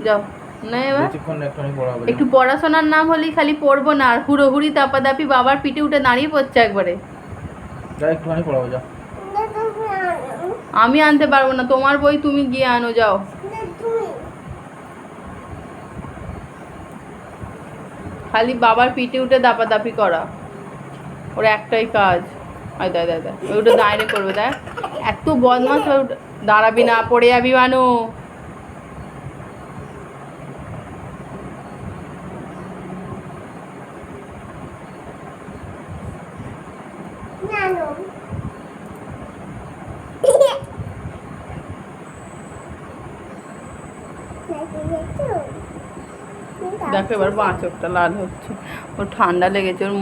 যাও না এবার একটু পড়াশোনার নাম হলেই খালি পড়বো না, আর হুড়োহুড়ি দাপাদাপি বাবার পিঠে উঠে দাঁড়িয়ে পড়ছে একবারে। আমি আনতে পারবো না, তোমার বই তুমি গিয়ে আনো, যাও। খালি বাবার পিঠে উঠে দাপাদাপি করা ওর একটাই কাজ। আয় দায় দায় দায় ওটা দাঁড়িয়ে করবে, দেখ এত বদমাস হয়ে দাঁড়াবি না, পড়ে যাবি মানু। দেখো এবার বাঁ চোখটা লাল হচ্ছে, ওর ঠান্ডা লেগেছে ওর।